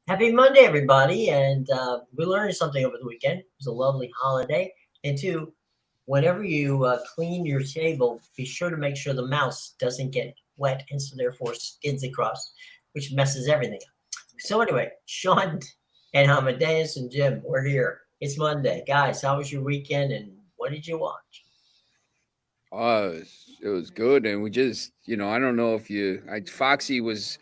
Happy Monday, everybody. And we learned something over the weekend. It was a lovely holiday. And two, whenever you clean your table, be sure to make sure the mouse doesn't get wet and so therefore skids across, which messes everything up. So anyway, Sean and Amadeus and Jim, we're here. It's Monday. Guys, how was your weekend and what did you watch? It was good, and we just, I don't know if Foxy was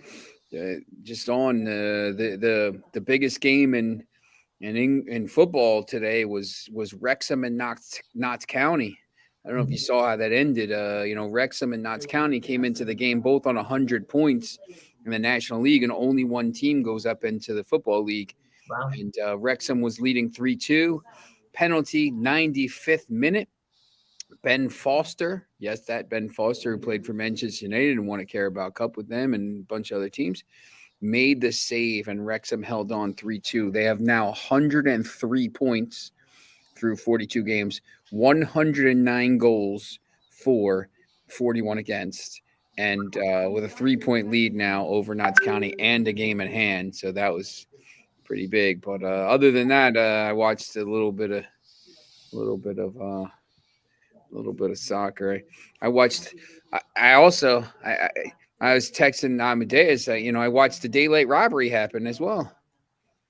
just on the biggest game in football today was Wrexham and Notts County. I don't know if you Mhm. saw how that ended. Wrexham and Notts County came into the game both on 100 points in the National League, and only one team goes up into the Football League. Wow. And Wrexham was leading 3-2. Penalty 95th minute. Ben Foster, yes, that Ben Foster who played for Manchester United and won a Carabao Cup with them and a bunch of other teams, made the save, and Wrexham held on 3-2. They have now 103 points through 42 games, 109 goals for, 41 against, and with a 3-point lead now over Notts County and a game in hand. So that was pretty big. But other than that, I watched a little bit of soccer. I watched. I also. I was texting Amadeus. I watched the daylight robbery happen as well.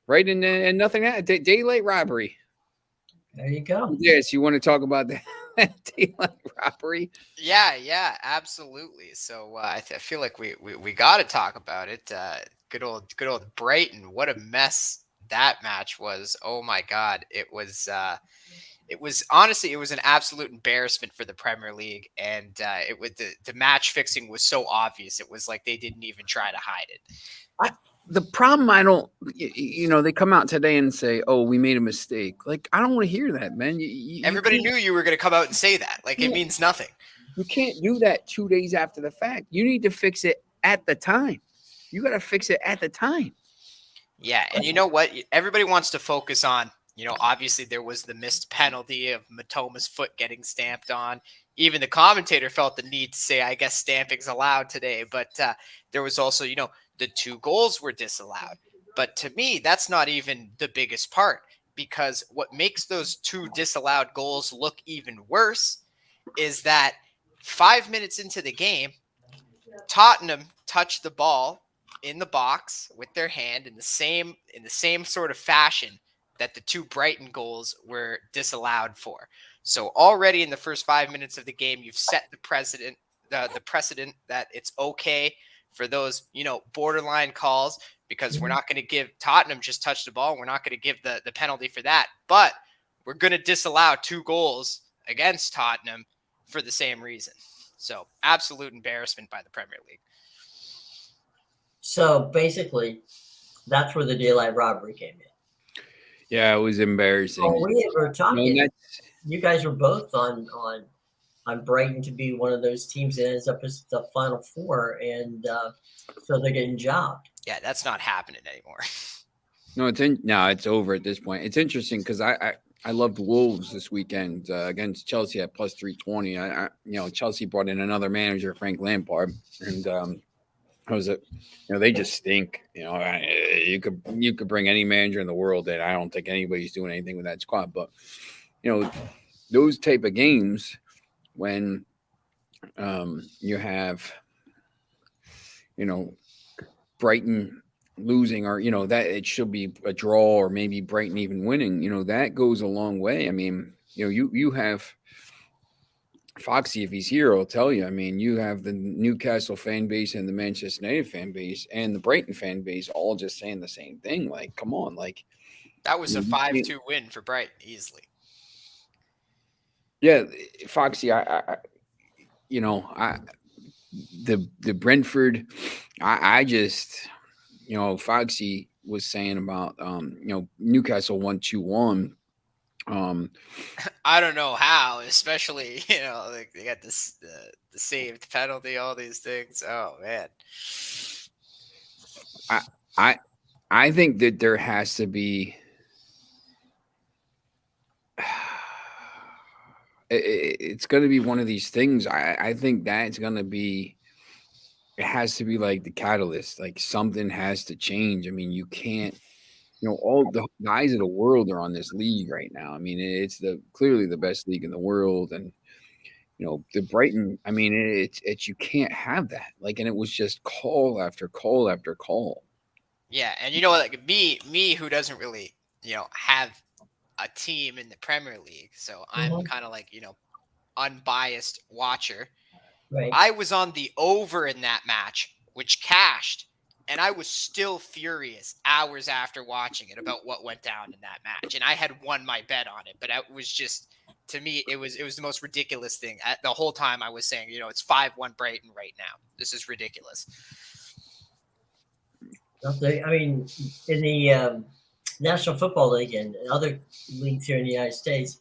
Right, and nothing. Daylight robbery. There you go. Yes, you want to talk about that daylight robbery? Yeah, yeah, absolutely. So I feel like we got to talk about it. Good old Brighton. What a mess that match was. Oh my God, it was honestly it was an absolute embarrassment for the Premier League, and it was the match fixing was so obvious. It was like they didn't even try to hide it. I, the problem I don't, they come out today and say, "Oh, we made a mistake." Like I don't want to hear that, man. You Everybody can't, knew you were going to come out and say that. Like it you means nothing. can't do that 2 days after the fact. You need to fix it at the time. You got to fix it at the time. Yeah, and you know what? Everybody wants to focus on, obviously there was the missed penalty of Matoma's foot getting stamped on. Even the commentator felt the need to say, I guess stamping's allowed today. But there was also, the two goals were disallowed. But to me, that's not even the biggest part, because what makes those two disallowed goals look even worse is that 5 minutes into the game, Tottenham touched the ball in the box with their hand in the same sort of fashion that the two Brighton goals were disallowed for. So already in the first 5 minutes of the game, you've set the precedent that it's okay for those borderline calls, because we're Mhm. not going to give Tottenham just touch the ball. We're not going to give the penalty for that, but we're going to disallow two goals against Tottenham for the same reason. So absolute embarrassment by the Premier League. So basically, that's where the daylight robbery came in. Yeah, it was embarrassing. Oh, we were And talking. that's You guys were both on Brighton to be one of those teams that ends up as the Final Four, and so they're getting jobbed. Yeah, that's not happening anymore. no, it's over at this point. It's interesting because I loved Wolves this weekend against Chelsea at plus 320. Chelsea brought in another manager, Frank Lampard, and I was they just stink. You could bring any manager in the world, and I don't think anybody's doing anything with that squad. But you know, those type of games when you have you know Brighton losing, or that it should be a draw, or maybe Brighton even winning, that goes a long way. I mean, you have Foxy, if he's here, will tell you. I mean, you have the Newcastle fan base and the Manchester United fan base and the Brighton fan base all just saying the same thing. Like, come on, like, That was a you can't. 5-2 win for Brighton easily. Yeah, Foxy, I the Brentford, I just, Foxy was saying about, Newcastle 1-2-1. Um, I don't know how, especially like they got this the saved penalty, all these things. Oh man. I I I think that there has to be. It's going to be one of these things. I think that's going to be it has to be like the catalyst. Like something has to change. I mean, you can't. All the eyes of the world are on this league right now. I mean, it's clearly the best league in the world, and the Brighton. I mean, it's you can't have that. Like, and it was just call after call after call. Yeah, and you know, like me who doesn't really, have a team in the Premier League, so I'm Mhm. kind of like, unbiased watcher. Right. I was on the over in that match, which cashed, and I was still furious hours after watching it about what went down in that match. And I had won my bet on it, but it was just, to me, it was the most ridiculous thing. The whole time I was saying, it's 5-1 Brighton right now. This is ridiculous. I mean, in the National Football League and other leagues here in the United States,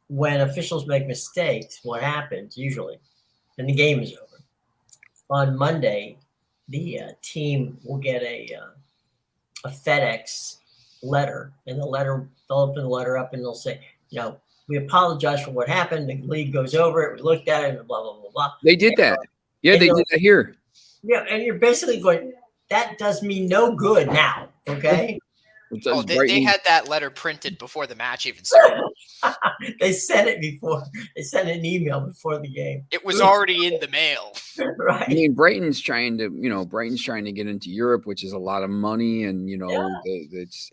when officials make mistakes, what happens usually, and the game is over. On Monday, the team will get a FedEx letter, and they'll open the letter up, and they'll say, we apologize for what happened. The league goes over it. We looked at it, and blah blah blah blah. They did that. Yeah, they did that here. Yeah, and you're basically going, that does me no good now. Okay. Oh, they had that letter printed before the match even started. They sent it before. They sent an email before the game. It was already in the mail. Right. I mean, Brighton's trying to get into Europe, which is a lot of money, and it's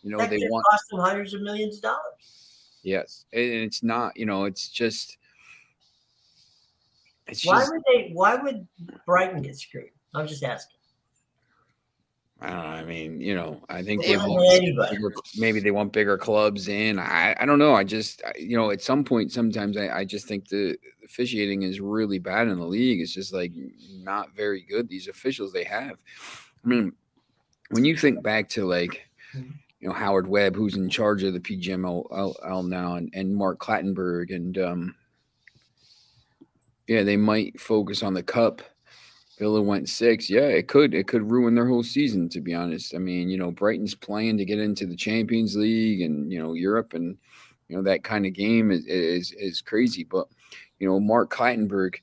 that they could want cost them hundreds of millions of dollars. Yes, and it's not. It's just. Why would Brighton get screwed? I'm just asking. I don't know. I mean, I think maybe they want bigger clubs in. I don't know. I just, at some point, sometimes I just think the officiating is really bad in the league. It's just like not very good. These officials they have. I mean, when you think back to like, Howard Webb, who's in charge of the PGMOL now, and Mark Clattenburg, and they might focus on the cup. Villa went 6. Yeah, it could ruin their whole season, to be honest. I mean, Brighton's playing to get into the Champions League and Europe, and that kind of game is crazy. But Mark Clattenburg,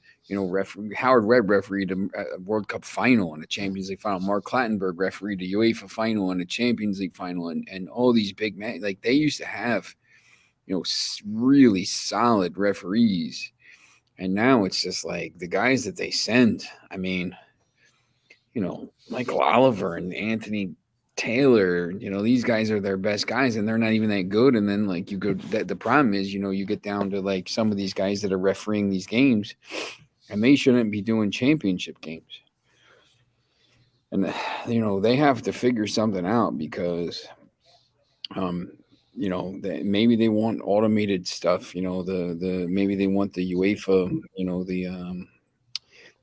Howard Webb refereed a World Cup final and a Champions League final. Mark Clattenburg refereed a UEFA final and a Champions League final, and all these big men. Like they used to have, really solid referees. And now it's just like the guys that they send. I mean, Michael Oliver and Anthony Taylor, these guys are their best guys, and they're not even that good. And then like the problem is, you get down to like some of these guys that are refereeing these games, and they shouldn't be doing championship games. And they have to figure something out because, maybe they want automated stuff. Maybe they want the UEFA,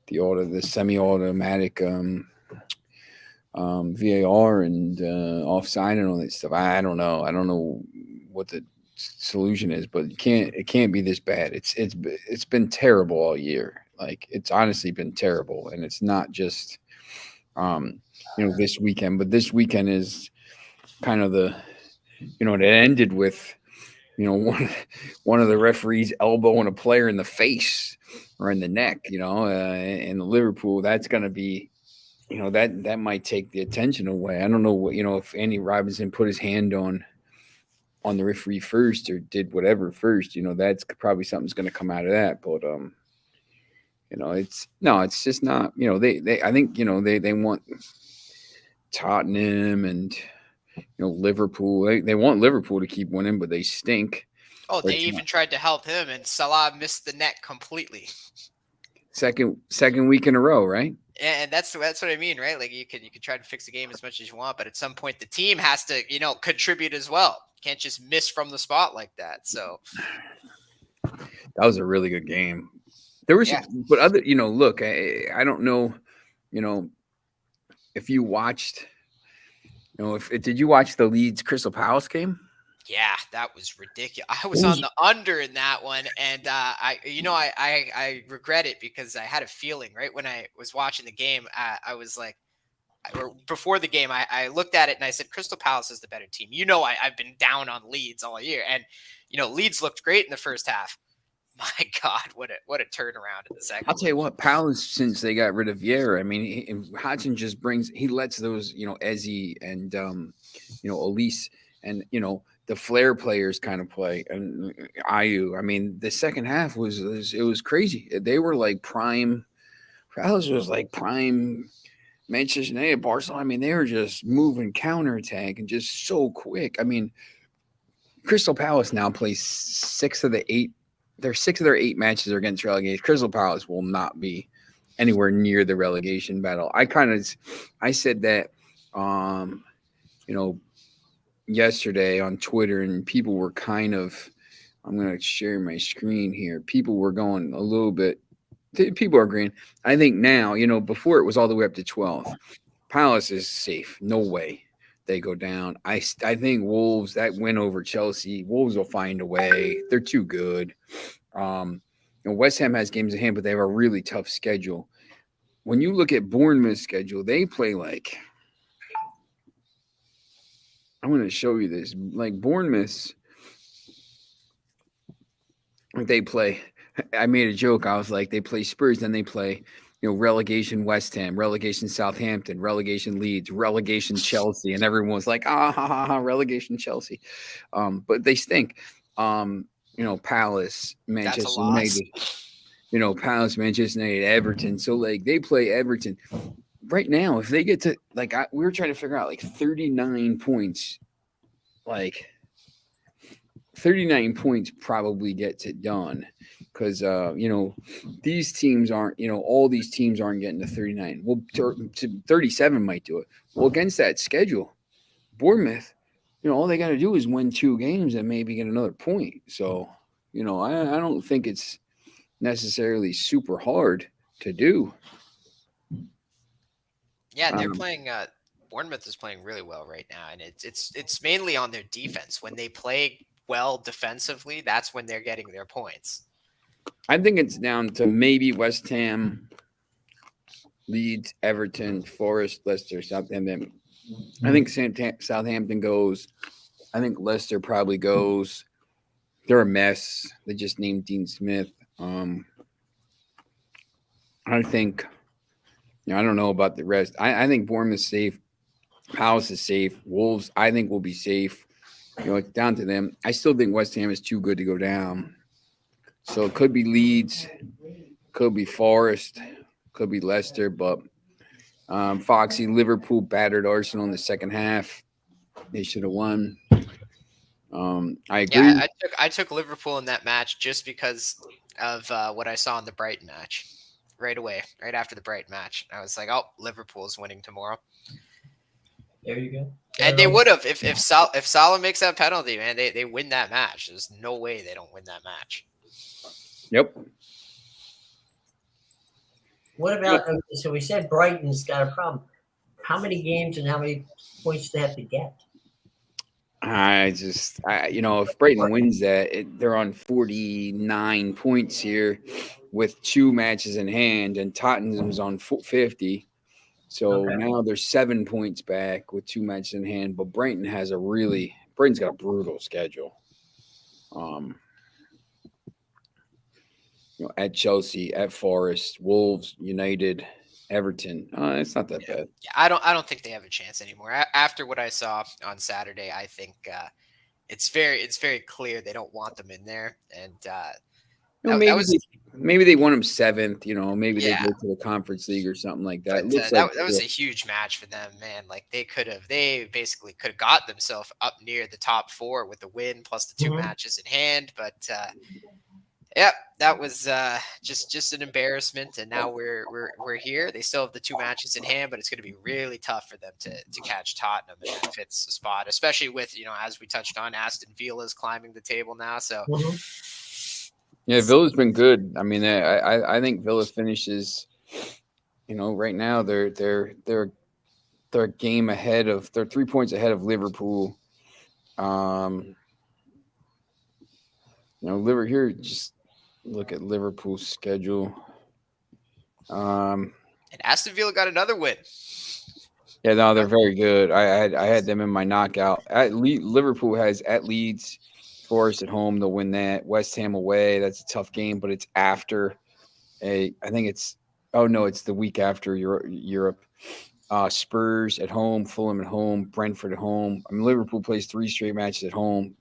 the semi-automatic VAR and offside and all that stuff. I don't know. I don't know what the solution is, but it can't be this bad. It's been terrible all year. Like it's honestly been terrible, and it's not just this weekend, but this weekend is kind of the it ended with one of the referees elbowing a player in the face or in the neck, in the Liverpool. That's going to be, that might take the attention away. I don't know if Andy Robinson put his hand on the referee first or did whatever first, that's probably something's going to come out of that. But, it's just not, I think, they want Tottenham and, Liverpool. They want Liverpool to keep winning, but they stink. Oh, they even tried to help him, and Salah missed the net completely. Second week in a row, right? And that's what I mean, right? Like you could try to fix the game as much as you want, but at some point the team has to, contribute as well. You can't just miss from the spot like that. So that was a really good game. There was, but other, look, I don't know, if you watched. Did you watch the Leeds Crystal Palace game? Yeah, that was ridiculous. I was on the under in that one, and I regret it because I had a feeling right when I was watching the game. I was like, or before the game, I looked at it and I said, Crystal Palace is the better team. I've been down on Leeds all year, and Leeds looked great in the first half, My God, what a turnaround in the second. I'll tell you what, Palace, since they got rid of Vieira, I mean, Hodgson just he lets those, Ezzy and, Elise and, the flair players kind of play. And Ayu, I mean, the second half was crazy. They were like prime. Palace was like prime Manchester United, Barcelona. I mean, they were just moving counterattack and just so quick. I mean, Crystal Palace now plays 6 of the 8. Their 6 of their 8 matches are against relegation. Crystal Palace will not be anywhere near the relegation battle. I said that, yesterday on Twitter, and people were kind of. I'm going to share my screen here. People were going a little bit. People are agreeing. I think now, before it was all the way up to 12. Palace is safe. No way they go down. I think Wolves, that win over Chelsea, Wolves will find a way. They're too good. West Ham has games in hand, but they have a really tough schedule. When you look at Bournemouth's schedule, they play like – I'm going to show you this. Like Bournemouth's – they play – I made a joke. I was like, they play Spurs, then they play – relegation West Ham, relegation Southampton, relegation Leeds, relegation Chelsea, and everyone was like, relegation Chelsea. But they stink. Palace, Manchester United, Palace, Manchester United, Everton. So like they play Everton right now. If they get to we were trying to figure out like 39 points, like 39 points probably gets it done. Because, these teams aren't, all these teams aren't getting to 39. Well, 37 might do it. Well, against that schedule, Bournemouth, all they got to do is win 2 games and maybe get another point. So, I don't think it's necessarily super hard to do. Yeah, they're playing Bournemouth is playing really well right now, and it's mainly on their defense. When they play well defensively, that's when they're getting their points. I think it's down to maybe West Ham, Leeds, Everton, Forest, Leicester, Southampton. I think Southampton goes. I think Leicester probably goes. They're a mess. They just named Dean Smith. I think. I don't know about the rest. I think Bournemouth's safe. Palace is safe. Wolves, I think, will be safe. It's down to them. I still think West Ham is too good to go down. So it could be Leeds, could be Forest, could be Leicester, but Foxy, Liverpool battered Arsenal in the second half. They should have won. I agree. Yeah, I took Liverpool in that match just because of what I saw in the Brighton match. Right away, right after the Brighton match, I was like, "Oh, Liverpool's winning tomorrow." There you go. And they would have if Salah makes that penalty, man. They win that match. There's no way they don't win that match. Yep. What about, so we said Brighton's got a problem. How many games and how many points do they have to get? If Brighton wins that, they're on 49 points here with 2 matches in hand, and Tottenham's on 50. So now they're 7 points back with 2 matches in hand. But Brighton's got a brutal schedule. At Chelsea, at Forest, Wolves, United, Everton. It's not that bad. Yeah, I don't think they have a chance anymore. After what I saw on Saturday, I think it's very clear they don't want them in there. And maybe they want them 7th. Maybe they go to the Conference League or something like that. That was a huge match for them, man. Like they basically could have got themselves up near the top 4 with the win plus the 2 matches in hand, but. Yeah, that was just an embarrassment, and now we're here. They still have the 2 matches in hand, but it's going to be really tough for them to catch Tottenham if it fits the spot, especially with as we touched on, Aston Villa's climbing the table now. So yeah, Villa's been good. I mean, I think Villa finishes. Right now they're a game ahead of. They're 3 points ahead of Liverpool. Here just. Look at Liverpool's schedule. And Aston Villa got another win. Yeah, no, they're very good. I had them in my knockout. Liverpool has at Leeds, Forest at home, they'll win that. West Ham away, that's a tough game, but it's after I think it's it's the week after Europe. Spurs at home, Fulham at home, Brentford at home. I mean, Liverpool plays 3 straight matches at home,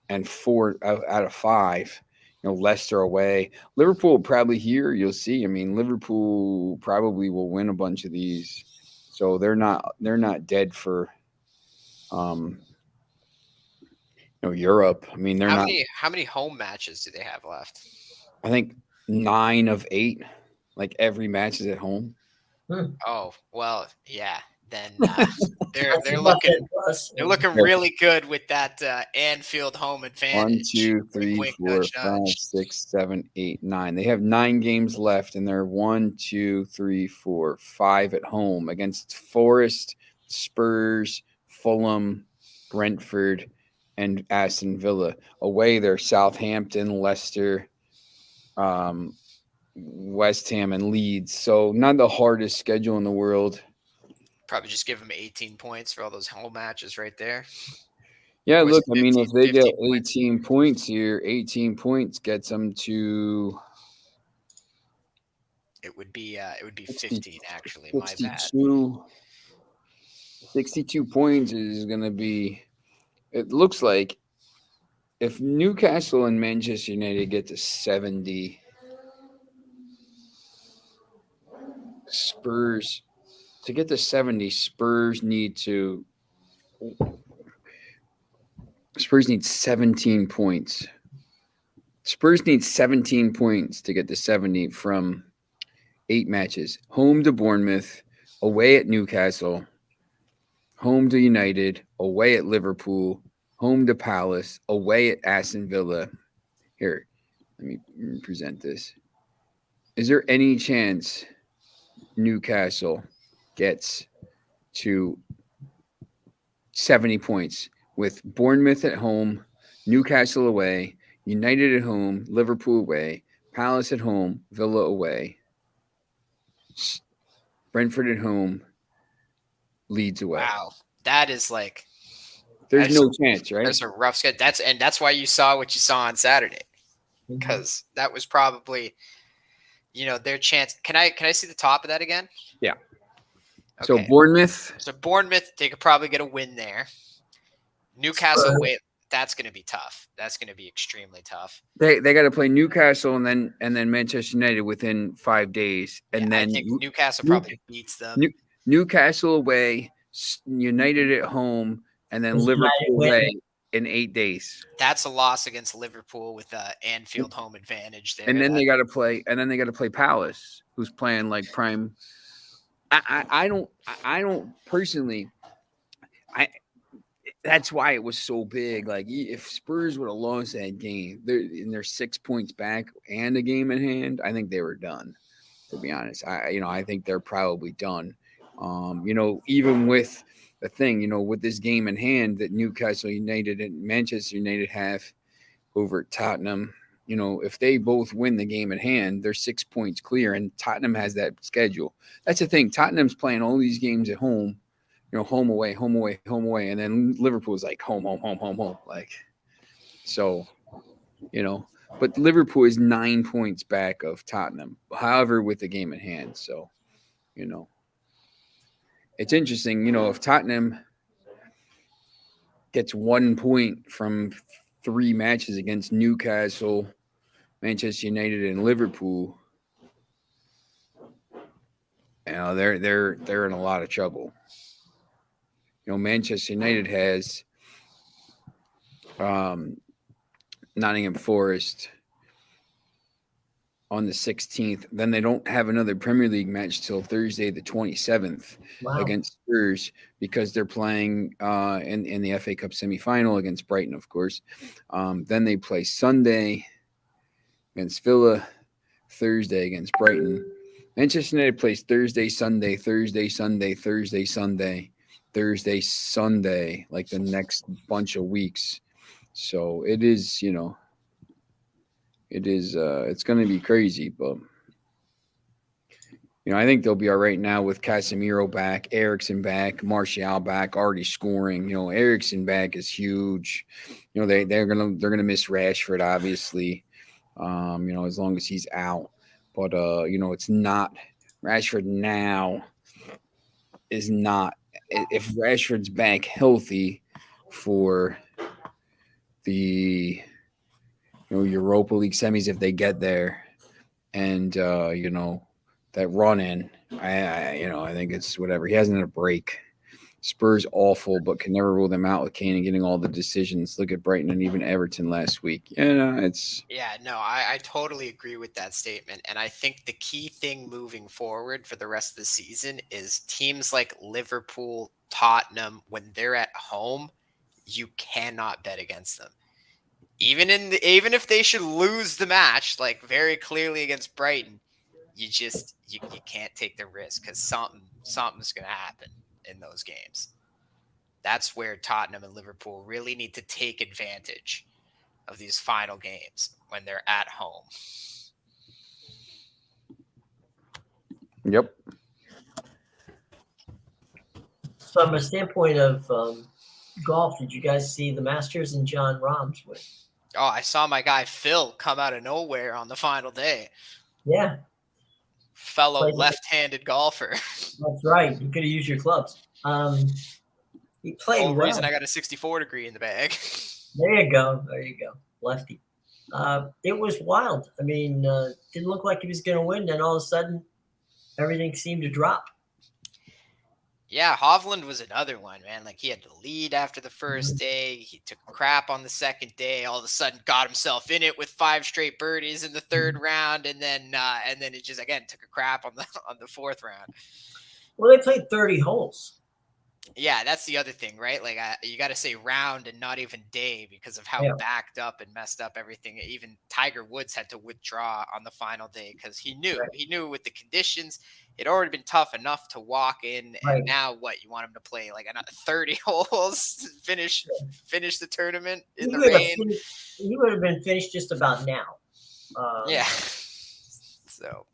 and 4 out of 5. Leicester away. Liverpool probably here. You'll see. I mean, Liverpool probably will win a bunch of these, so they're not dead for Europe. I mean, they're not. How many home matches do they have left? I think 9 of 8. Like every match is at home. Oh well, yeah. Then they're That's a looking plus. they're looking really good with that Anfield home 1, advantage. 2, 3, Wink, 4, nudge, 5, nudge. 6, 7, 8, 9. They have 9 games left, and they're 1, 2, 3, 4, 5 at home against Forest, Spurs, Fulham, Brentford, and Aston Villa. Away, they're Southampton, Leicester, West Ham, and Leeds. So not the hardest schedule in the world. Probably just give them 18 points for all those home matches right there. Yeah, Or is look, it I mean, 15 if they get 15 points? 18 points here, 18 points gets them to It would be 60 15 actually. My bad. 62 points is going to be, it looks like if Newcastle and Manchester United get to 70, Spurs, to get to 70, Spurs need 17 points. Spurs need 17 points to get to 70 from 8 matches. Home to Bournemouth, away at Newcastle, home to United, away at Liverpool, home to Palace, away at Aston Villa. Here, let me present this. Is there any chance Newcastle gets to 70 points with Bournemouth at home, Newcastle away, United at home, Liverpool away, Palace at home, Villa away, Brentford at home, Leeds away? Wow, that is like There's no chance, right? that's a rough schedule. That's why you saw what you saw on Saturday, because that was probably their chance. Can I see the top of that again? Yeah. Okay. So Bournemouth, They could probably get a win there. Newcastle, wait, that's going to be tough. That's going to be extremely tough. they got to play Newcastle and then Manchester United within 5 days, and then I think Newcastle probably beats them. Newcastle away, United at home, and then Liverpool away in 8 days. That's a loss against Liverpool with Anfield home advantage there. And then they got to play. And then they got to play Palace, who's playing like prime. I don't personally. That's why it was so big. Like if Spurs would have lost that game, they're 6 points back and a game in hand, I think they were done. To be honest, I think they're probably done. Even with the thing, with this game in hand that Newcastle United and Manchester United have over Tottenham, if they both win the game at hand, they're 6 points clear, and Tottenham has that schedule. That's the thing. Tottenham's playing all these games at home, home away, home away, home away, and then Liverpool's like home, home, home, home, home. Like, so, but Liverpool is 9 points back of Tottenham, however, with the game at hand. So, it's interesting, if Tottenham gets 1 point from 3 matches against Newcastle, Manchester United, and Liverpool, they're in a lot of trouble. Manchester United has Nottingham Forest on the 16th. Then they don't have another Premier League match till Thursday, the 27th, against Spurs, because they're playing in the FA Cup semifinal against Brighton, of course. Then they play Sunday against Villa, Thursday against Brighton. Manchester United plays Thursday, Sunday, Thursday, Sunday, Thursday, Sunday, Thursday, Sunday, like the next bunch of weeks. So it is, it's going to be crazy, but I think they'll be all right now with Casemiro back, Eriksson back, Martial back, already scoring. Eriksson back is huge. They're gonna miss Rashford, obviously. As long as he's out. But it's not Rashford now is not if Rashford's back healthy for the Europa League semis if they get there, and that run in, I think it's whatever. He hasn't had a break. Spurs awful, but can never rule them out with Kane and getting all the decisions. Look at Brighton and even Everton last week. It's I totally agree with that statement. And I think the key thing moving forward for the rest of the season is teams like Liverpool, Tottenham, when they're at home, you cannot bet against them. Even if they should lose the match, like very clearly against Brighton, you can't take the risk because something's going to happen in those games. That's where Tottenham and Liverpool really need to take advantage of these final games when they're at home. Yep. From a standpoint of golf, did you guys see the Masters and John Rahm's win? Oh, I saw my guy Phil come out of nowhere on the final day. Yeah. Fellow left-handed golfer. That's right. You could have used your clubs. He played well. Reason I got a 64-degree in the bag. There you go. Lefty. It was wild. I mean, didn't look like he was going to win. Then all of a sudden, everything seemed to drop. Yeah, Hovland was another one, man. Like he had to lead after the first day. He took crap on the second day. All of a sudden, got himself in it with 5 straight birdies in the third round, and then it just again took a crap on the fourth round. Well, they played 30 holes. Yeah, that's the other thing, right? Like you got to say round and not even day because of how backed up and messed up everything. Even Tiger Woods had to withdraw on the final day because he knew with the conditions, it already been tough enough to walk in. Right. And now what, you want him to play like another 30 holes, finish the tournament in the rain? He would have been finished just about now. Yeah. So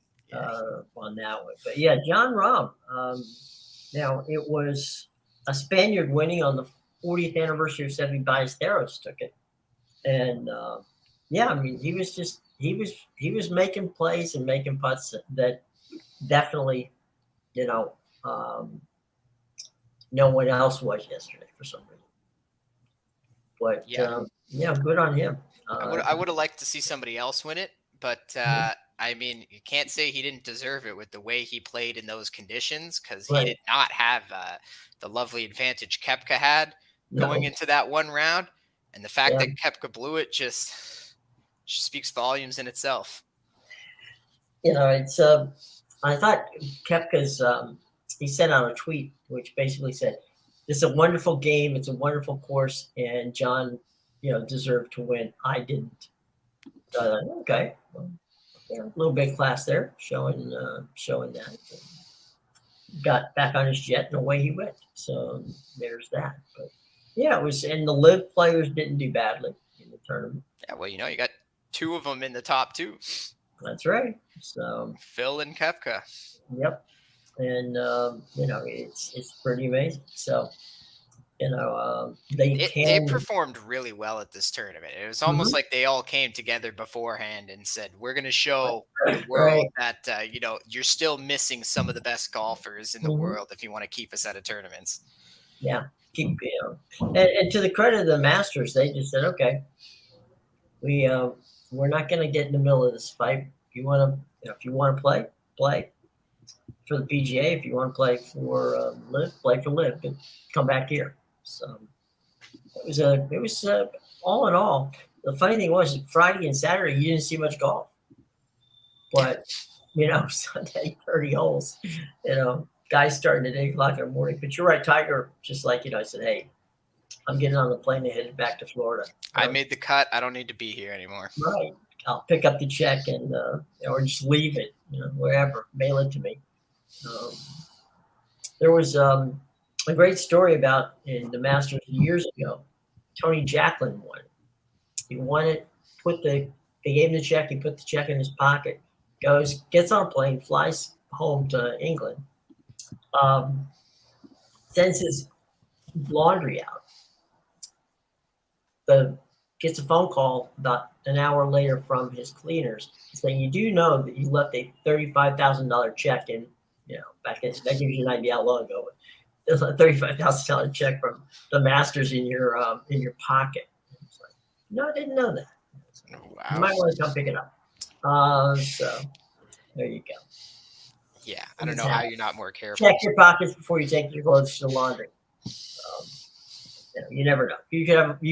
on that one. But yeah, John Rahm. Now it was a Spaniard winning on the 40th anniversary of Seve Ballesteros took it. And I mean, he was making plays and making putts that definitely, no one else was yesterday for some reason. But good on him. I would have liked to see somebody else win it, but I mean, you can't say he didn't deserve it with the way he played in those conditions because he did not have the lovely advantage Koepka had going into that one round. And the fact that Koepka blew it just speaks volumes in itself. It's I thought Koepka's he sent out a tweet which basically said, "This is a wonderful game. It's a wonderful course, and John, deserved to win. I didn't." So okay. Well, a little bit of class there, showing that. Got back on his jet and away he went. So there's that. But yeah, it was, and the live players didn't do badly in the tournament. Yeah, well, you got 2 of them in the top 2. That's right. So Phil and Koepka. Yep, and it's pretty amazing. So they performed really well at this tournament. It was almost like they all came together beforehand and said, we're going to show the world that, you're still missing some of the best golfers in the world if you want to keep us out of tournaments. Yeah. And to the credit of the Masters, they just said, okay, we're not going to get in the middle of this fight. If you want to play for the PGA. If you want to play for live, play for live, but come back here. So it was all in all. The funny thing was Friday and Saturday you didn't see much golf, but Sunday 30 holes. Guys starting at 8:00 in the morning. But you're right, Tiger. Just like I said, hey, I'm getting on the plane and headed back to Florida. I made the cut. I don't need to be here anymore. Right. I'll pick up the check and or just leave it, wherever. Mail it to me. There was a great story about in the Masters years ago. Tony Jacklin won. He won it. They gave him the check. He put the check in his pocket. Gets on a plane, flies home to England, sends his laundry out. Gets a phone call about an hour later from his cleaners saying, "You do know that you left a $35,000 check in, back then. That gives you an idea how long ago. There's a $35,000 check from the masters in your pocket." It's like, no, I didn't know that. You might want to come pick it up. So there you go. Yeah, I don't know how you're not more careful. Check your pockets before you take your clothes to the laundry. You never know. You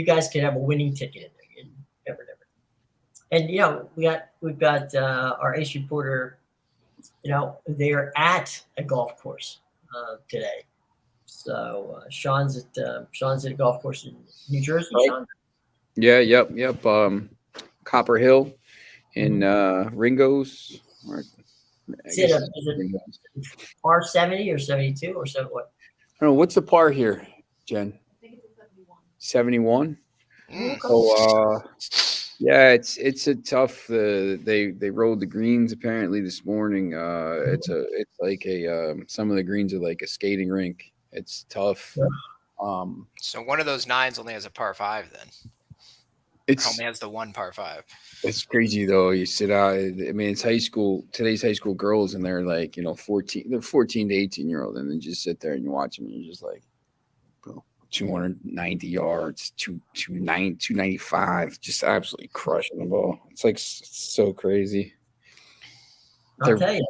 guys could have a winning ticket in there. You never know. And we've got our ace reporter. They're at a golf course today. So Sean's at a golf course in New Jersey. Sean? Yeah. Yep. Copper Hill in Ringo's. Is it par 70 or 72 or 7? What? I don't know. What's the par here, Jen? 71. So yeah, it's a tough. They rolled the greens apparently this morning. It's like some of the greens are like a skating rink. It's tough. So one of those nines only has a par 5 then. It only has the one par 5. It's crazy though. You sit out. I mean, it's high school. Today's high school girls, and they're like 14. They're 14 to 18-year-old, and then just sit there and you watch them, and you're just like, bro. 290 yards, 295, just absolutely crushing the ball. It's like so crazy. I'll tell you.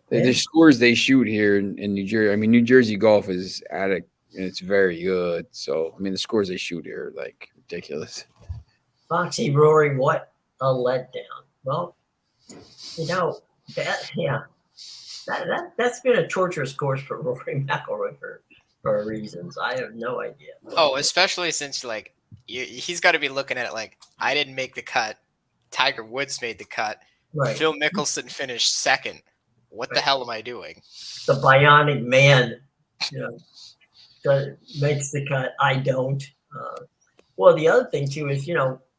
The scores they shoot here in New Jersey. I mean, New Jersey golf is and it's very good. So, I mean, the scores they shoot here are like ridiculous. Foxy, Rory, what a letdown. Well, that's been a torturous course for Rory McIlroy for reasons I have no idea. Oh, especially since he's got to be looking at it like, I didn't make the cut. Tiger Woods made the cut. Right. Phil Mickelson finished second. What the hell am I doing? The bionic man, makes the cut. I don't. Well, the other thing too is,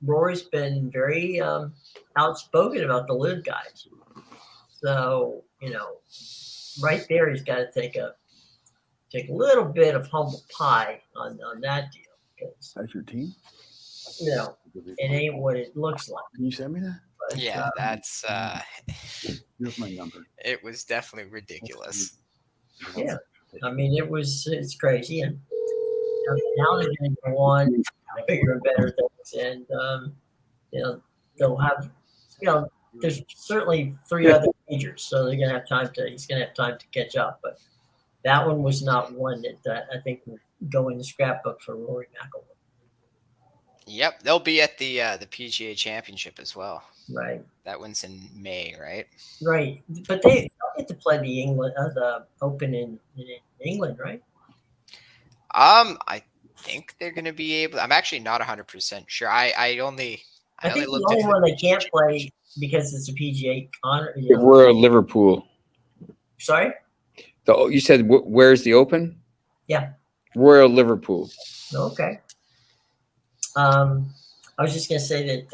Rory's been very outspoken about the live guys. So, right there, he's got to take a little bit of humble pie on that deal. That's your team? It ain't what it looks like. Can you send me that? But, Yeah, that's Here's my number. it was definitely ridiculous. Yeah. I mean, it's crazy. And now they're going to go on bigger and better things. And, they'll have, there's certainly 3 other majors. So he's going to have time to catch up. But that one was not one that I think will go in the scrapbook for Rory McIlroy. Yep, they'll be at the PGA Championship as well. Right. That one's in May, right? Right, but they get to play the Open in England, right? I think they're going to be able. I'm actually not 100% sure. I think the only one they can't play because it's a PGA honor. We're at Liverpool. Sorry. You said where's the Open? Yeah. Royal Liverpool. Okay. I was just going to say that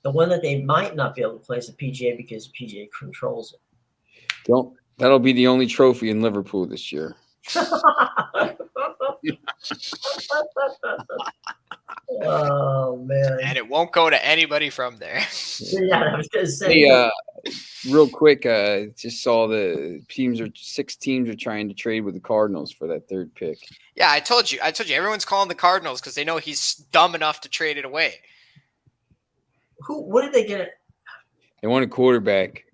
the one that they might not be able to play is the PGA because PGA controls it. That'll be the only trophy in Liverpool this year. Oh man! And it won't go to anybody from there. Yeah, I was going to say. Hey, real quick, just saw 6 teams are trying to trade with the Cardinals for that 3rd pick. Yeah, I told you. Everyone's calling the Cardinals because they know he's dumb enough to trade it away. What did they get? They want a quarterback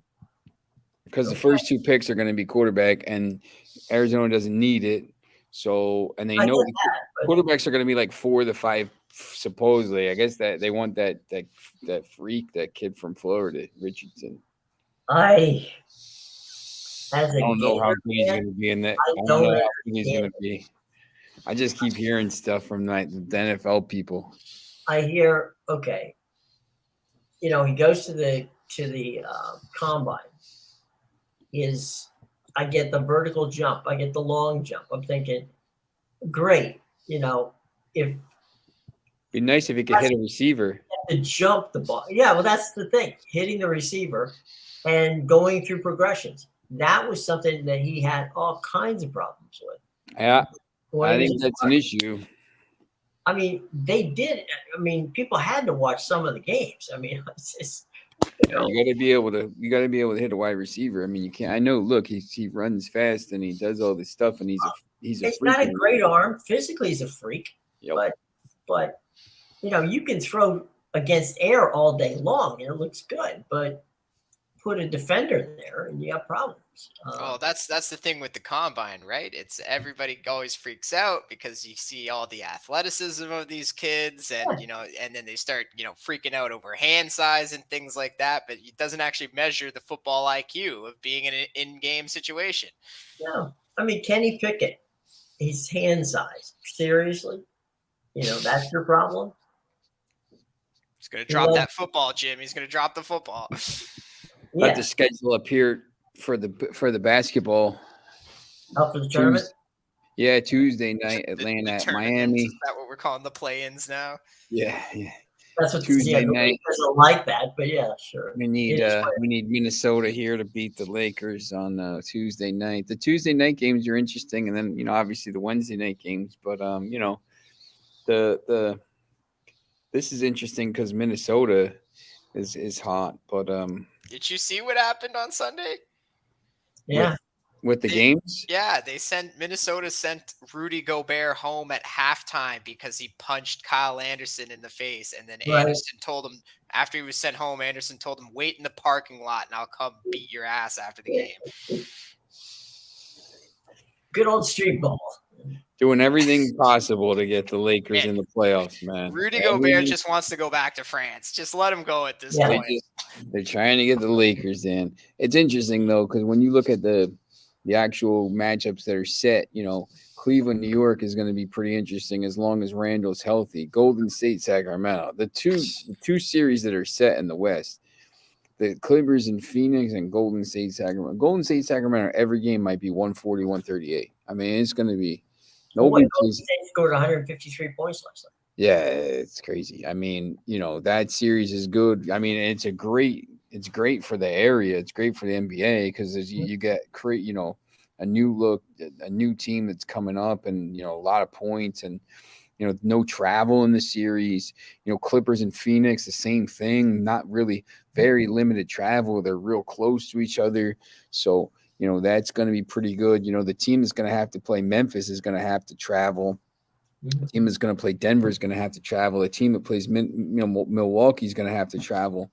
because the first 2 picks are going to be quarterback, and Arizona doesn't need it. So, and they know quarterbacks are going to be like 4 to 5, supposedly. I guess that they want that freak, that kid from Florida, Richardson. I don't know how good he's going to be in that. I don't know how good he's going to be. I just keep hearing stuff from the NFL people. I hear, okay, he goes to the combine. I get the vertical jump, I get the long jump. I'm thinking, great, if be nice if he could hit a receiver. To jump the ball. Yeah, well, that's the thing. Hitting the receiver and going through progressions. that was something that he had all kinds of problems with. Yeah, When I he was think a that's an issue. I mean, they did. I mean, people had to watch some of the games. I mean, it's just, Yeah, you got to be able to hit a wide receiver. I mean, you can't. I know. Look, he runs fast and he does all this stuff, and he's a he's freak. got a great arm. Physically, he's a freak. Yep. But you can throw against air all day long and it looks good. But put a defender there and you got problems. Oh, that's the thing with the combine, right? It's everybody always freaks out because you see all the athleticism of these kids, and and then they start freaking out over hand size and things like that. But it doesn't actually measure the football IQ of being in an in-game situation. No, I mean Kenny Pickett, his hand size. Seriously, that's your problem. He's gonna drop that football, Jim. He's gonna drop the football. Let the schedule appear for the basketball. Oh, for the tournament? Yeah, Tuesday night, Atlanta at Miami. Is that what we're calling the play-ins now? Yeah. That's what Tuesday night. Doesn't like that, but yeah, sure. We need Minnesota here to beat the Lakers on Tuesday night. The Tuesday night games are interesting, and then obviously the Wednesday night games. But this is interesting because Minnesota is hot. But did you see what happened on Sunday? Yeah. With the games? Yeah, Minnesota sent Rudy Gobert home at halftime because he punched Kyle Anderson in the face. And then Anderson told him, after he was sent home, Anderson told him, wait in the parking lot and I'll come beat your ass after the game. Good old street ball. Doing everything possible to get the Lakers in the playoffs, man. Rudy Gobert just wants to go back to France. Just let him go at this point. They're trying to get the Lakers in. It's interesting, though, because when you look at the actual matchups that are set, Cleveland, New York is going to be pretty interesting as long as Randall's healthy. Golden State, Sacramento, the two series that are set in the West, the Clippers in Phoenix and Golden State, Sacramento. Golden State, Sacramento, every game might be 140, 138. I mean, it's going to be Golden State scored 153 points last night. Yeah, it's crazy. I mean, that series is good. I mean, it's great for the area. It's great for the NBA because you get a new look, a new team that's coming up, and a lot of points, and no travel in the series. Clippers and Phoenix, the same thing. Not really, very limited travel. They're real close to each other, so that's going to be pretty good. The team that's going to have to play Memphis is going to have to travel. The team that's going to play Denver is going to have to travel. The team that plays Milwaukee is going to have to travel.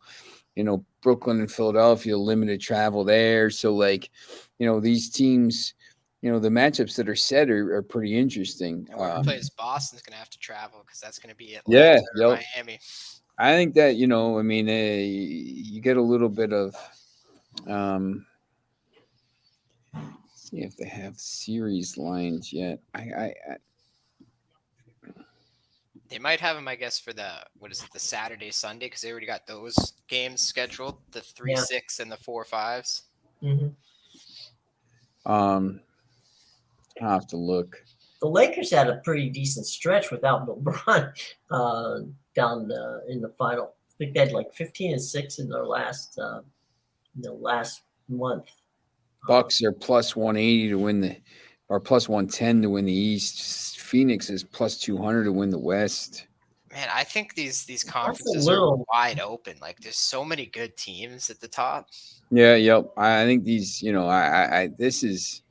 Brooklyn and Philadelphia, limited travel there. So, these teams, the matchups that are set are pretty interesting. Whoever plays Boston's going to have to travel because that's going to be Atlanta or Miami. I think that, you get a little bit of see if they have series lines yet. They might have them, I guess, for the Saturday, Sunday, because they already got those games scheduled, the 3-6 and the 4-5s. Mm-hmm. I'll have to look. The Lakers had a pretty decent stretch without LeBron down in the final. I think they had like 15-6 in their last month. Bucks are plus 180 to win or plus 110 to win the East. Phoenix is plus 200 to win the West. Man, I think these conferences are wide open. Like, there's so many good teams at the top. Yeah, yep. I think these, this is,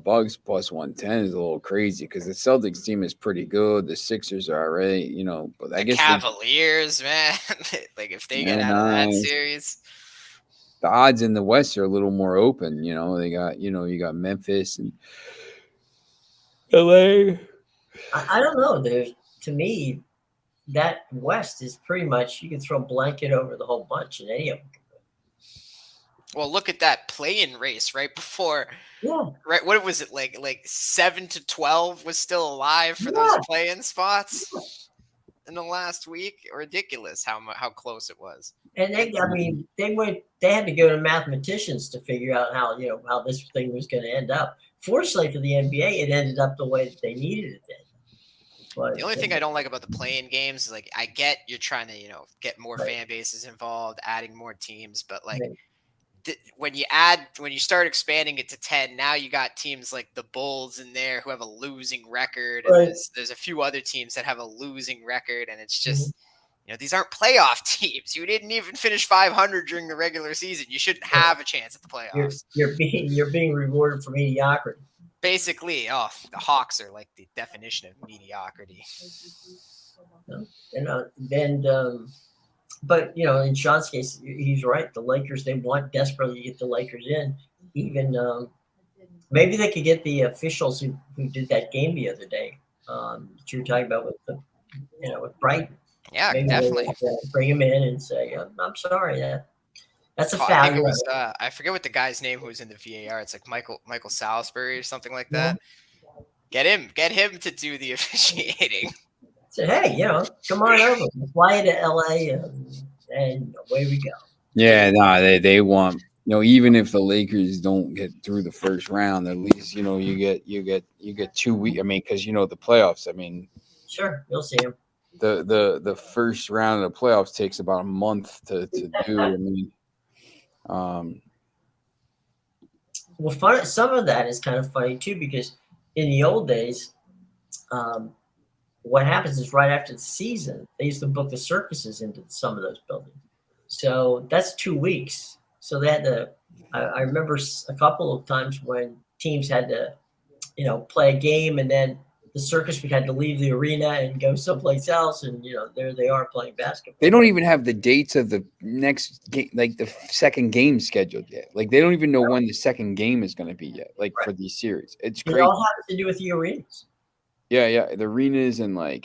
Bucks plus 110 is a little crazy because the Celtics team is pretty good. The Sixers are all right, but I guess Cavaliers, man, like if they get out of that series. The odds in the West are a little more open. They got, you got Memphis and LA. I don't know. To me, that West is pretty much, you can throw a blanket over the whole bunch in any of them. Well, look at that play-in race right before. Yeah. Right. What was it like 7-12 was still alive for those play-in spots in the last week? Ridiculous how close it was. And they had to go to mathematicians to figure out how this thing was going to end up. Fortunately for the NBA, it ended up the way that they needed it to. But the only thing I don't like about the play-in games is I get you're trying to get more fan bases involved, adding more teams, but when you start expanding it to 10, now you got teams like the Bulls in there who have a losing record, and Right. there's a few other teams that have a losing record, and it's Mm-hmm. just these aren't playoff teams. You didn't even finish 500 during the regular season. You shouldn't have a chance at the playoffs. You're being rewarded for mediocrity. Basically, the Hawks are like the definition of mediocrity. But in Sean's case, he's right. The Lakers, they want desperately to get the Lakers in. Even maybe they could get the officials who did that game the other day that you were talking about with Brighton. Yeah, maybe definitely. Bring him in and say, "I'm sorry, that's a foul." I think it was I forget what the guy's name who was in the VAR. It's like Michael Salisbury or something like that. Get him to do the officiating. Say, hey, come on over, fly to LA, and away we go. Yeah, no, they want even if the Lakers don't get through the first round, at least you get 2 weeks. I mean, because the playoffs. I mean, sure, you'll see him. The first round of the playoffs takes about a month to do. I mean, well, some of that is kind of funny too, because in the old days, what happens is right after the season, they used to book the circuses into some of those buildings. So that's 2 weeks. So they had to. I remember a couple of times when teams had to, play a game, and then the circus had to leave the arena and go someplace else, and there they are playing basketball. They don't even have the dates of the next game, like the second game scheduled yet. Like they don't even know when the second game is going to be yet. Like for these series, it's crazy. It all has to do with the arenas. Yeah, the arenas and the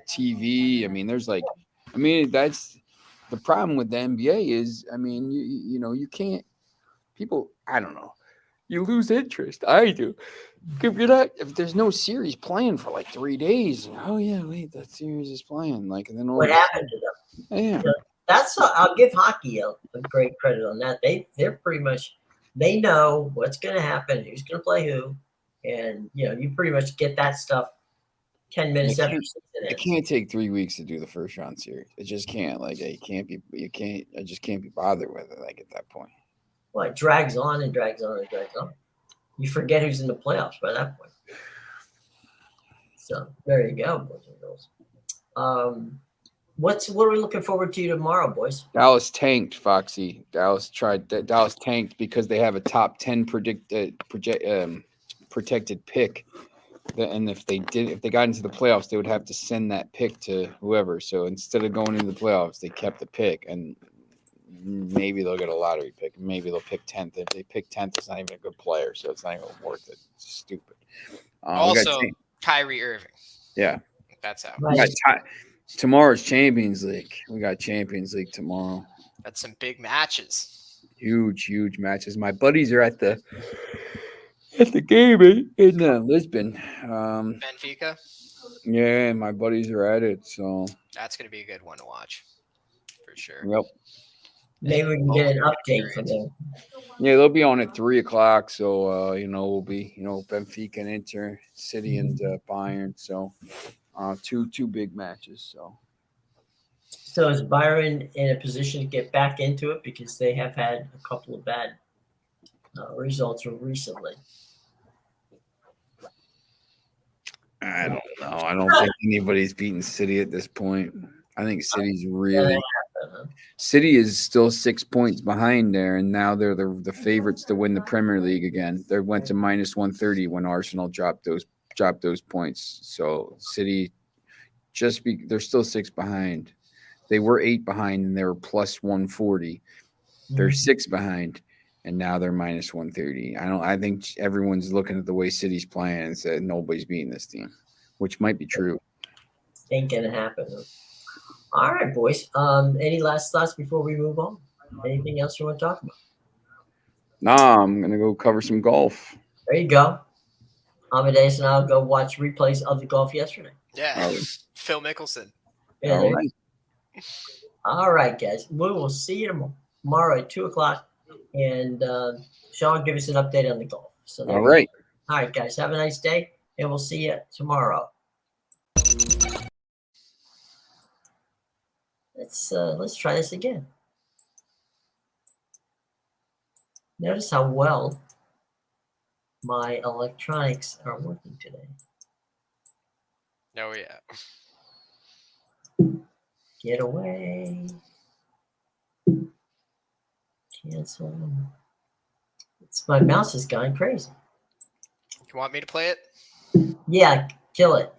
TV. I mean, that's the problem with the NBA is, I mean, you can't. People, I don't know. You lose interest. I do. If there's no series playing for like 3 days, that series is playing. Like, and then what happened to them? Yeah, I'll give hockey a great credit on that. They're pretty much, they know what's going to happen, who's going to play who, and you pretty much get that stuff 10 minutes after season. It can't take 3 weeks to do the first round series. It just can't. Like, I just can't be bothered with it. Like at that point. Well, it drags on and drags on and drags on. You forget who's in the playoffs by that point. So there you go, boys and girls. What are we looking forward to tomorrow, boys? Dallas tanked, Foxy. Dallas tanked because they have a top 10 protected pick. And if they got into the playoffs, they would have to send that pick to whoever. So instead of going into the playoffs, they kept the pick, and maybe they'll get a lottery pick. Maybe they'll pick 10th. If they pick 10th, it's not even a good player, so it's not even worth it. It's stupid. Also, Kyrie Irving. Yeah. That's how. Right. Tomorrow's Champions League. We got Champions League tomorrow. That's some big matches. Huge matches. My buddies are at the game in Lisbon. Benfica? Yeah, my buddies are at it, so that's going to be a good one to watch, for sure. Yep. Maybe we can get an update from them. Yeah, they'll be on at 3:00. So we'll be Benfica and Inter, City and Bayern. So two big matches. So is Byron in a position to get back into it, because they have had a couple of bad results recently? I don't know. I don't think anybody's beaten City at this point. I think City's really. City is still 6 points behind there, and now they're the favorites to win the Premier League again. They went to -130 when Arsenal dropped those points. So City they're still 6 behind. They were 8 behind, and they were +140. They're 6 behind, and now they're -130. I think everyone's looking at the way City's playing and said nobody's beating this team, which might be true. Ain't gonna happen. All right, boys. Any last thoughts before we move on? Anything else you want to talk about? Nah, I'm gonna go cover some golf. There you go. Amadeus and I'll go watch replays of the golf yesterday. Yeah, Phil Mickelson. Yeah, All right. All right, guys. We will see you tomorrow at 2:00, and Sean, give us an update on the golf. So all right. All right, guys. Have a nice day, and we'll see you tomorrow. Let's try this again. Notice how well my electronics are working today. Oh yeah. Get away. Cancel. My mouse has gone crazy. You want me to play it? Yeah, kill it.